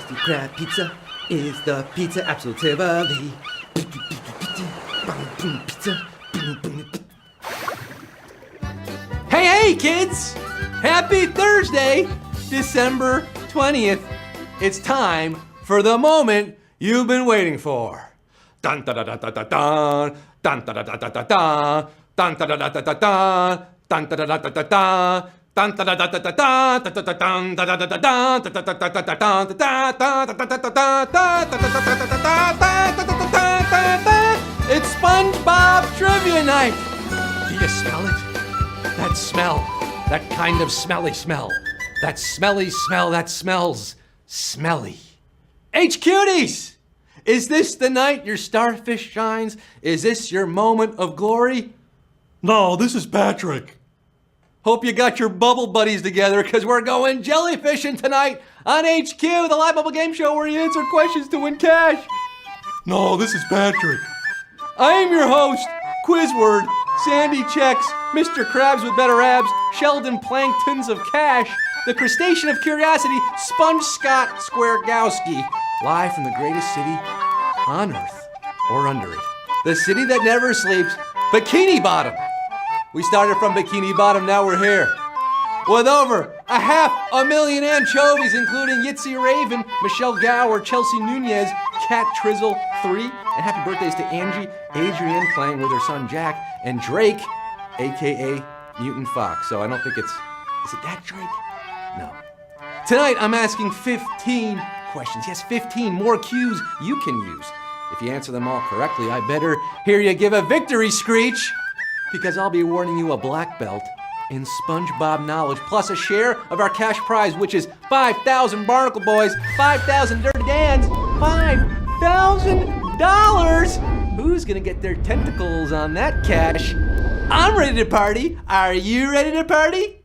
Krusty Krab pizza is the pizza absolutely. Hey, kids! Happy Thursday, December 20th. It's time for the moment you've been waiting for. Dun da da da da da dun, dun da da da da da dun, dun da da da da da dun, dun da da da da da dun. It's SpongeBob Trivia Night! Do you smell it? That smell. That kind of smelly smell. That smelly smell that smells smelly. H-Cuties! Is this the night your starfish shines? Is this your moment of glory? No, this is Patrick. Hope you got your bubble buddies together, because we're going jellyfishing tonight on HQ, the live bubble game show where you answer questions to win cash. No, this is Patrick. I am your host, Quizword, Sandy Checks, Mr. Krabs with better abs, Sheldon Planktons of Cash, the crustacean of curiosity, Sponge Scott Squaregowski, live from the greatest city on Earth, or under it. The city that never sleeps, Bikini Bottom. We started from Bikini Bottom, now we're here. With over 500,000 anchovies, including Yitzi Raven, Michelle Gower, Chelsea Nunez, Kat Trizzle 3, and happy birthdays to Angie, Adrienne playing with her son Jack, and Drake, aka Mutant Fox. So I don't think is it that Drake? No. Tonight I'm asking 15 questions. Yes, 15 more cues you can use. If you answer them all correctly, I better hear you give a victory screech, because I'll be awarding you a black belt in SpongeBob knowledge, plus a share of our cash prize, which is 5,000 Barnacle Boys, 5,000 Dirty Dans, $5,000! Who's gonna get their tentacles on that cash? I'm ready to party. Are you ready to party?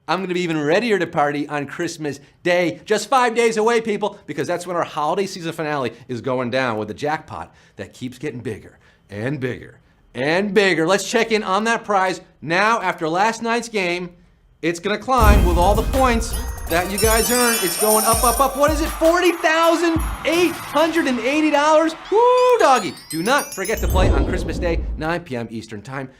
I'm gonna be even readier to party on Christmas Day. Just 5 days away, people, because that's when our holiday season finale is going down with the jackpot that keeps getting bigger and bigger and bigger. Let's check in on that prize. Now, after last night's game, it's gonna climb with all the points that you guys earned. It's going up, up, up. What is it? $40,880. Woo, doggy. Do not forget to play on Christmas Day, 9 p.m. Eastern Time.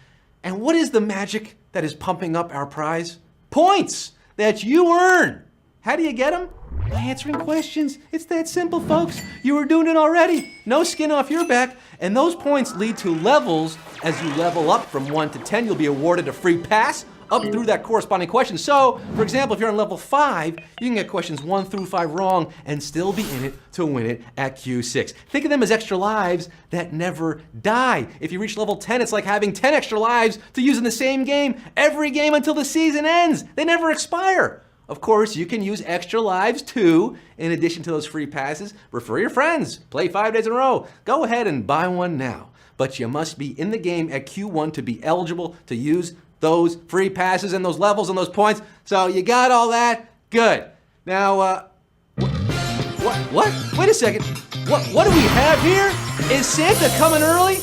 And what is the magic that is pumping up our prize? Points that you earn. How do you get them? By answering questions. It's that simple, folks. You were doing it already. No skin off your back. And those points lead to levels. As you level up from 1 to 10, you'll be awarded a free pass up through that corresponding question. So, for example, if you're on level 5, you can get questions 1 through 5 wrong and still be in it to win it at Q6. Think of them as extra lives that never die. If you reach level 10, it's like having 10 extra lives to use in the same game, every game until the season ends. They never expire. Of course, you can use extra lives too. In addition to those free passes, refer your friends. Play 5 days in a row. Go ahead and buy one now. But you must be in the game at Q1 to be eligible to use those free passes and those levels and those points. So you got all that? Good. Now, what? Wait a second. What do we have here? Is Santa coming early?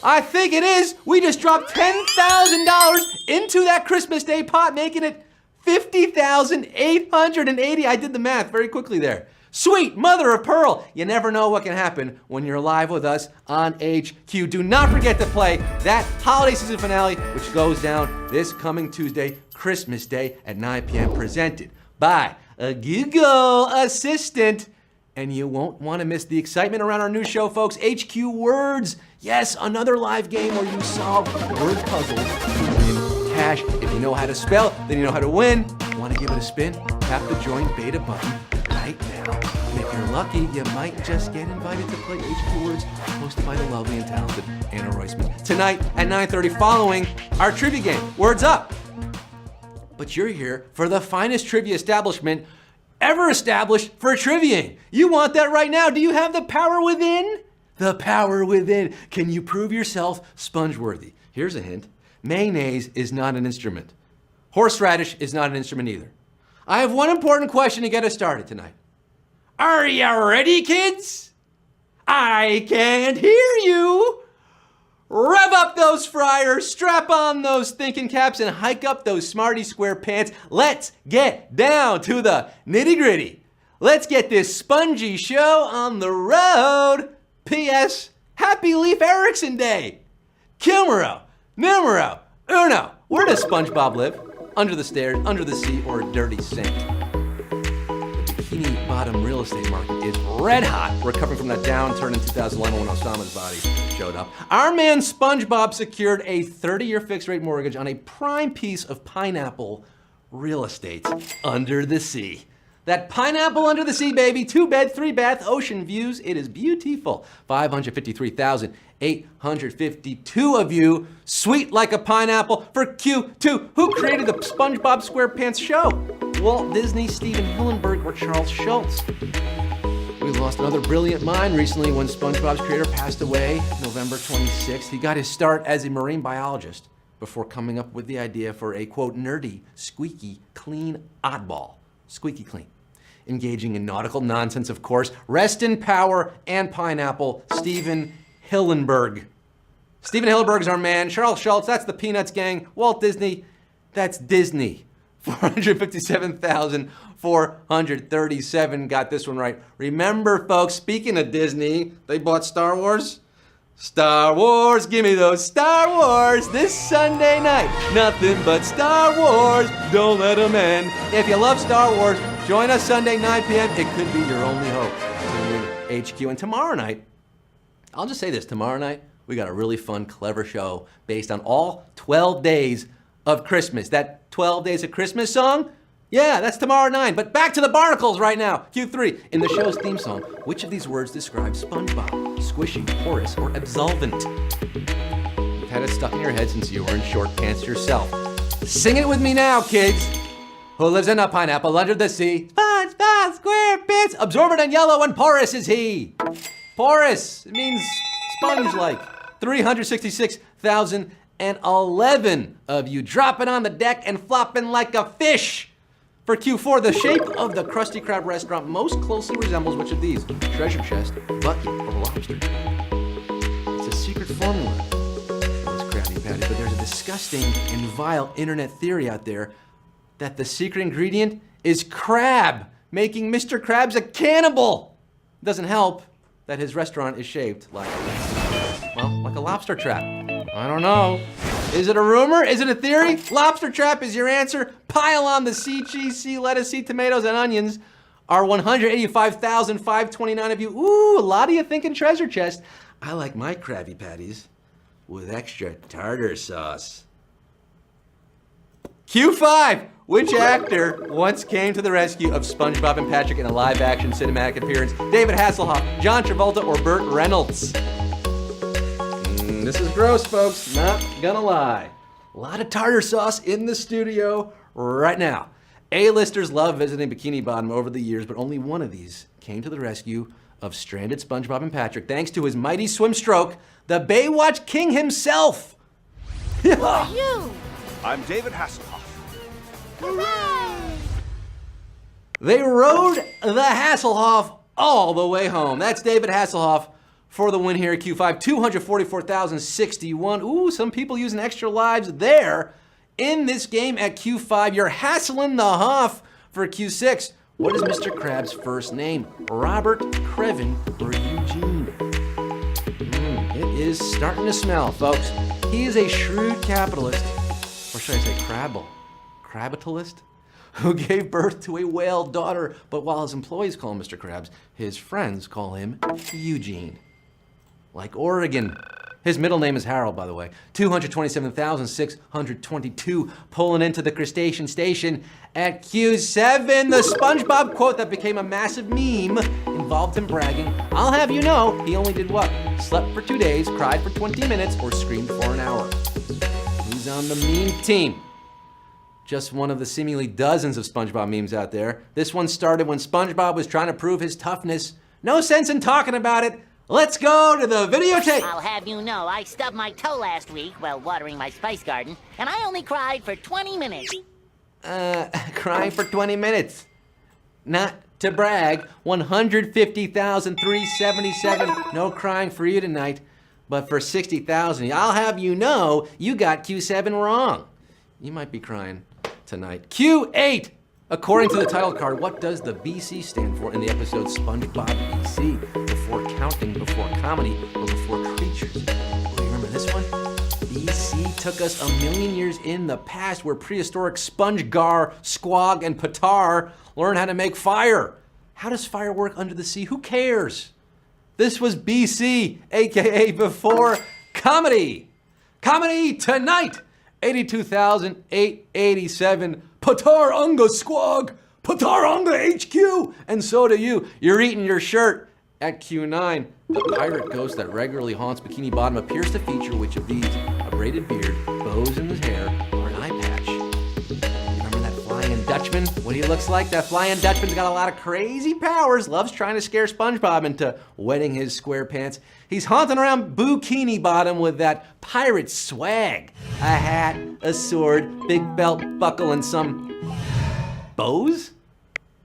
I think it is. We just dropped $10,000 into that Christmas Day pot, making it 50,880. I did the math very quickly there. Sweet mother of pearl. You never know what can happen when you're live with us on HQ. Do not forget to play that holiday season finale, which goes down this coming Tuesday, Christmas Day at 9 p.m. presented by a Google Assistant. And you won't want to miss the excitement around our new show, folks, HQ Words. Yes, another live game where you solve word puzzles to win cash. If you know how to spell, then you know how to win. Want to give it a spin? Tap the join beta button right now. And if you're lucky, you might just get invited to play HQ Words, hosted by the lovely and talented Anna Roisman. Tonight at 9:30 following our trivia game, Words Up. But you're here for the finest trivia establishment ever established for triviaing. You want that right now. Do you have the power within? The power within. Can you prove yourself sponge-worthy? Here's a hint. Mayonnaise is not an instrument. Horseradish is not an instrument either. I have one important question to get us started tonight. Are you ready, kids? I can't hear you. Rev up those fryers, strap on those thinking caps, and hike up those smarty square pants. Let's get down to the nitty gritty. let's get this spongy show on the road. P.S. Happy Leif Erikson Day. Numero uno. Where does SpongeBob live? Under the stairs, under the sea, or a dirty sink? The Bikini Bottom real estate market is red hot, recovering from that downturn in 2011 when Osama's body showed up. Our man SpongeBob secured a 30-year fixed-rate mortgage on a prime piece of pineapple real estate under the sea. That pineapple under the sea, baby. 2-bed, 3-bath, ocean views. It is beautiful. 553,852 of you, sweet like a pineapple, for Q2. Who created the SpongeBob SquarePants show? Walt Disney, Steven Hillenburg, or Charles Schultz? We lost another brilliant mind recently when SpongeBob's creator passed away November 26th. He got his start as a marine biologist before coming up with the idea for a, quote, nerdy, squeaky, clean oddball. Squeaky clean. Engaging in nautical nonsense, of course. Rest in power and pineapple, Steven Hillenburg. Steven Hillenburg is our man. Charles Schultz, that's the Peanuts gang. Walt Disney, that's Disney. 457,437 got this one right. Remember, folks, speaking of Disney, they bought Star Wars. Star Wars, give me those Star Wars this Sunday night. Nothing but Star Wars, don't let them end. If you love Star Wars, join us Sunday, 9 p.m. It could be your only hope to win HQ. And tomorrow night, I'll just say this, tomorrow night, we got a really fun, clever show based on all 12 days of Christmas. That 12 Days of Christmas song? Yeah, that's tomorrow at 9. But back to the barnacles right now. Q3. In the show's theme song, which of these words describes SpongeBob? Squishy, porous, or absolvent? You've had it stuck in your head since you were in short pants yourself. Sing it with me now, kids. Who lives in a pineapple under the sea? SpongeBob SquarePants. Absorbent and yellow and porous is he. Porous. It means sponge-like. 366,011 of you dropping on the deck and flopping like a fish. For Q4, the shape of the Krusty Krab restaurant most closely resembles which of these? Treasure chest, bucket, or lobster? It's a secret formula for those Krabby Patties, but there's a disgusting and vile internet theory out there that the secret ingredient is crab, making Mr. Krabs a cannibal. Doesn't help that his restaurant is shaped like a lobster trap. I don't know. Is it a rumor? Is it a theory? Lobster trap is your answer. Pile on the sea cheese, sea lettuce, sea tomatoes, and onions. Our 185,529 of you. Ooh, a lot of you thinking treasure chest. I like my Krabby Patties with extra tartar sauce. Q5. Which actor once came to the rescue of SpongeBob and Patrick in a live-action cinematic appearance? David Hasselhoff, John Travolta, or Burt Reynolds? This is gross, folks. Not gonna lie. A lot of tartar sauce in the studio right now. A-listers love visiting Bikini Bottom over the years, but only one of these came to the rescue of stranded SpongeBob and Patrick thanks to his mighty swim stroke, the Baywatch King himself. Who are you? I'm David Hasselhoff. Hooray! They rode the Hasselhoff all the way home. That's David Hasselhoff for the win here at Q5. 244,061. Ooh, some people using extra lives there in this game at Q5. You're hassling the Hoff for Q6. What is Mr. Krabs' first name? Robert, Krevin, or Eugene? It is starting to smell, folks. He is a shrewd capitalist, or should I say crabitalist, who gave birth to a whale daughter. But while his employees call him Mr. Krabs, his friends call him Eugene. Like Oregon. His middle name is Harold, by the way. 227,622 pulling into the crustacean station at Q7. The SpongeBob quote that became a massive meme involved him bragging. I'll have you know, he only did what? Slept for 2 days, cried for 20 minutes, or screamed for an hour. Who's on the meme team? Just one of the seemingly dozens of SpongeBob memes out there. This one started when SpongeBob was trying to prove his toughness. No sense in talking about it. Let's go to the videotape. I'll have you know, I stubbed my toe last week while watering my spice garden, and I only cried for 20 minutes. Crying for 20 minutes. Not to brag, 150,377. No crying for you tonight, but for 60,000. I'll have you know, you got Q7 wrong. You might be crying tonight. Q8. According to the title card, what does the BC stand for in the episode SpongeBob BC? Before counting, before comedy, or before creatures? Oh, you remember this one? BC took us 1,000,000 years in the past where prehistoric SpongeGar, Squog, and Patar learned how to make fire. How does fire work under the sea? Who cares? This was BC, aka before comedy. Comedy tonight, 82,887. Patar Unga Squog, Patar Unga HQ, and so do you. You're eating your shirt. At Q9, the pirate ghost that regularly haunts Bikini Bottom appears to feature which of these? A braided beard, bows in his hair, or an eye patch? Remember that Flying Dutchman? What he looks like? That Flying Dutchman's got a lot of crazy powers, loves trying to scare SpongeBob into wetting his square pants. He's haunting around Bikini Bottom with that pirate swag. A hat, a sword, big belt buckle, and some bows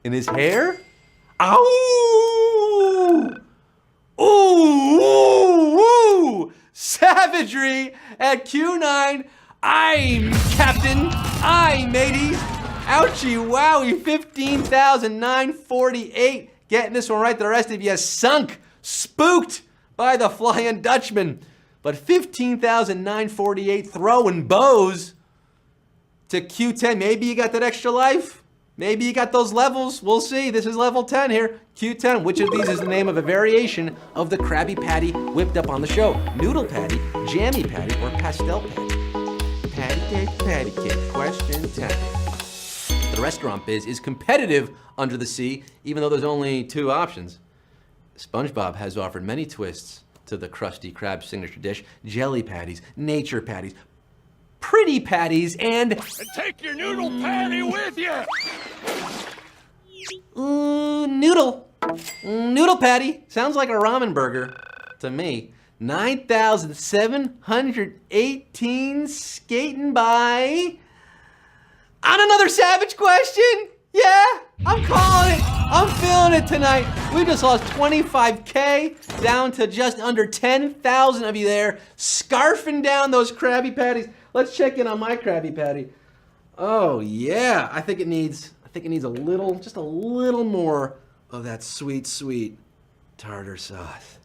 in his hair? Ow! Ooh, ooh, ooh! Savagery at Q9. I'm Captain. I'm mateys. Ouchie wowie, 15,948. Getting this one right. The rest of you sunk, spooked by the Flying Dutchman. But 15,948 throwing bows to Q10. Maybe you got that extra life. Maybe you got those levels. We'll see. This is level 10 here. Q10. Which of these is the name of a variation of the Krabby Patty whipped up on the show? Noodle Patty, Jammy Patty, or Pastel Patty? Patty cake. Question 10. The restaurant biz is competitive under the sea, even though there's only 2 options. SpongeBob has offered many twists to the Krusty Krab signature dish: jelly patties, nature patties, pretty patties, and take your noodle patty with you! Noodle patty. Sounds like a ramen burger to me. 9,718 skating by on another savage question. Yeah, I'm calling it. I'm feeling it tonight. We just lost 25K down to just under 10,000 of you there, scarfing down those Krabby Patties. Let's check in on my Krabby Patty. Oh yeah, I think it needs a little, just a little more of that sweet, sweet tartar sauce.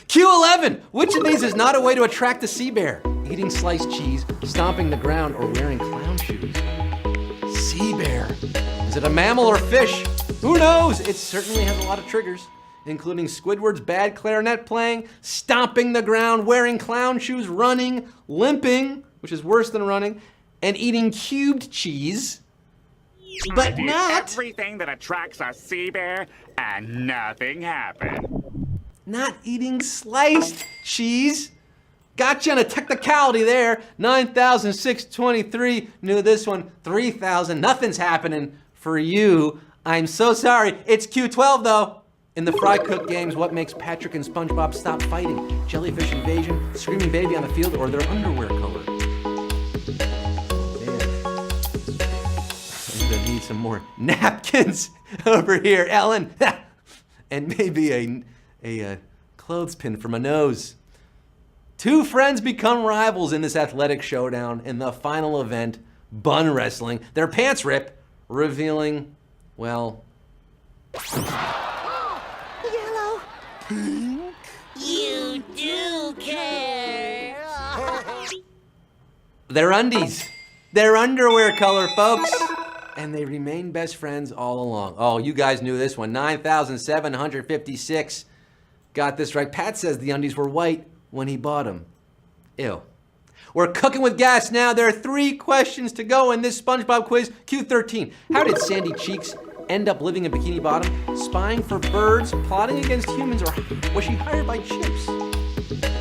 Q11, which of these is not a way to attract a sea bear? Eating sliced cheese, stomping the ground, or wearing clown shoes? Sea bear. Is it a mammal or fish? Who knows? It certainly has a lot of triggers, including Squidward's bad clarinet playing, stomping the ground, wearing clown shoes, running, limping, which is worse than running, and eating cubed cheese. But I did not everything that attracts a sea bear, and nothing happened. not eating sliced cheese. Gotcha on a technicality there. 9,623. Knew this one. 3,000. Nothing's happening for you. I'm so sorry. It's Q12 though. In the Fry Cook games, what makes Patrick and SpongeBob stop fighting? Jellyfish invasion, screaming baby on the field, or their underwear color? Man. I'm gonna need some more napkins over here, Ellen. And maybe a clothespin for my nose. Two friends become rivals in this athletic showdown in the final event, bun wrestling. Their pants rip, revealing, well... Yellow. Pink. You do care. Their undies. Their underwear color, folks. And they remain best friends all along. Oh, you guys knew this one. 9,756. Got this right. Pat says the undies were white when he bought them. Ew. We're cooking with gas now. There are 3 questions to go in this SpongeBob quiz. Q13. How did Sandy Cheeks end up living in Bikini Bottom? Spying for birds, plotting against humans, or was she hired by chimps?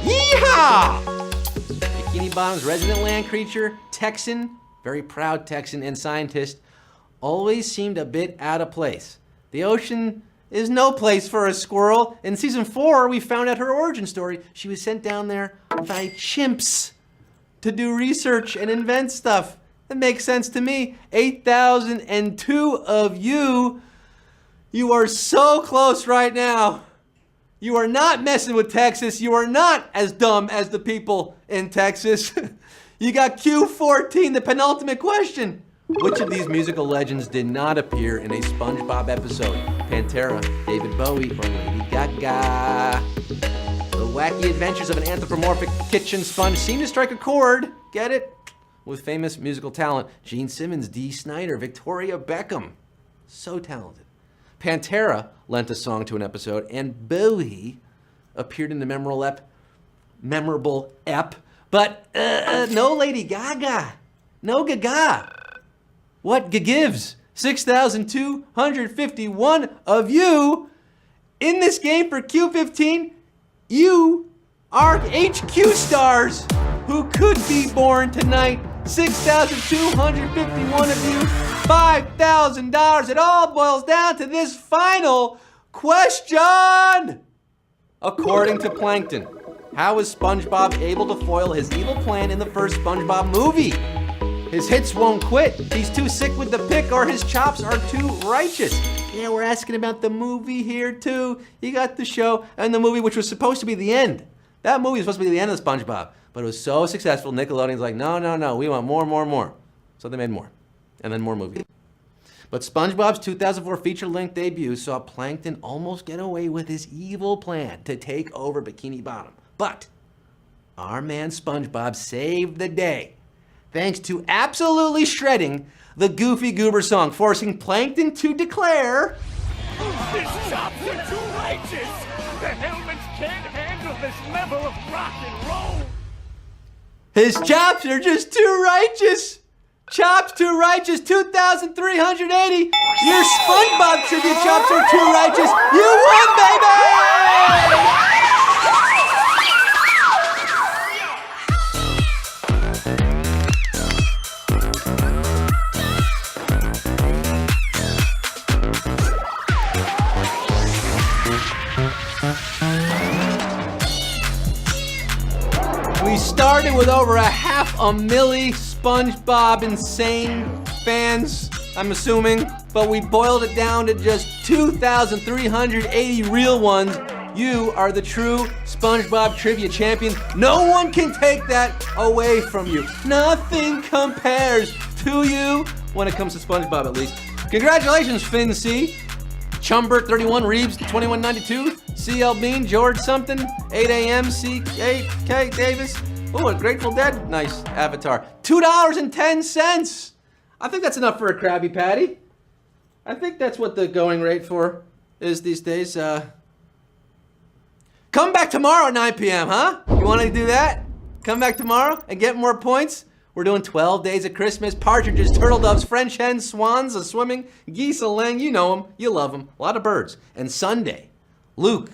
Yeehaw! Bikini Bottom's resident land creature, Texan, very proud Texan and scientist, always seemed a bit out of place. The ocean is no place for a squirrel. In season 4, we found out her origin story. She was sent down there by chimps to do research and invent stuff. That makes sense to me. 8,002 of you. You are so close right now. You are not messing with Texas. You are not as dumb as the people in Texas. You got Q14, the penultimate question. Which of these musical legends did not appear in a SpongeBob episode? Pantera, David Bowie, or Lady Gaga? The wacky adventures of an anthropomorphic kitchen sponge seem to strike a chord, get it? With famous musical talent, Gene Simmons, Dee Snider, Victoria Beckham. So talented. Pantera lent a song to an episode, and Bowie appeared in the memorable ep, but no Lady Gaga. No Gaga. What gives? 6,251 of you in this game for Q15. You are HQ stars who could be born tonight. 6,251 of you, $5,000. It all boils down to this final question. According to Plankton, how is SpongeBob able to foil his evil plan in the first SpongeBob movie? His hits won't quit. He's too sick with the pick, or his chops are too righteous. Yeah, we're asking about the movie here too. You got the show and the movie, which was supposed to be the end. That movie was supposed to be the end of SpongeBob, but it was so successful, Nickelodeon's like, no, we want more. So they made more, and then more movies. But SpongeBob's 2004 feature-length debut saw Plankton almost get away with his evil plan to take over Bikini Bottom. But our man SpongeBob saved the day, thanks to absolutely shredding the Goofy Goober song, forcing Plankton to declare, His chops are too righteous! The helmets can't handle this level of rock and roll! his chops are just too righteous. Chops too righteous, 2,380. Your SpongeBob trivia chops are too righteous. You won, baby! We started with over 500,000 SpongeBob insane fans, I'm assuming, but we boiled it down to just 2,380 real ones. You are the true SpongeBob trivia champion. No one can take that away from you. Nothing compares to you when it comes to SpongeBob, at least. Congratulations, Finn C. Chumbert 31, Reeves 2192, CL Bean, George something, 8 a.m. C8K Davis. Oh, a Grateful Dead, nice avatar. $2.10. I think that's enough for a Krabby Patty. I think that's what the going rate for is these days. Come back tomorrow at 9 p.m., huh? You want to do that? Come back tomorrow and get more points? We're doing 12 days of Christmas, partridges, turtle doves, French hens, swans, a-swimming, geese a-laying, you know them, you love them, a lot of birds. And Sunday, Luke,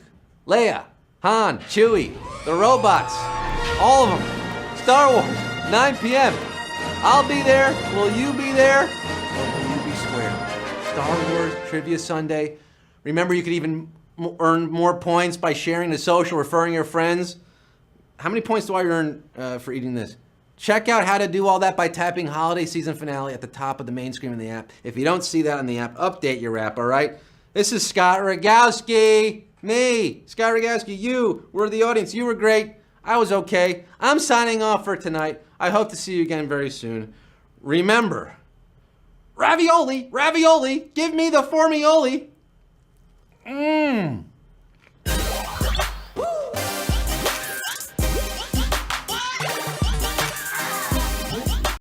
Leia, Han, Chewie, the robots, all of them, Star Wars, 9 p.m. I'll be there, will you be there, or will you be square? Star Wars Trivia Sunday. Remember, you could even earn more points by sharing the social, referring your friends. How many points do I earn for eating this? Check out how to do all that by tapping Holiday Season Finale at the top of the main screen of the app. If you don't see that on the app, update your app, all right? This is Scott Rogowski. Me, Scott Rogowski. You were the audience. You were great. I was okay. I'm signing off for tonight. I hope to see you again very soon. Remember, ravioli, ravioli. Give me the formioli. Mmm.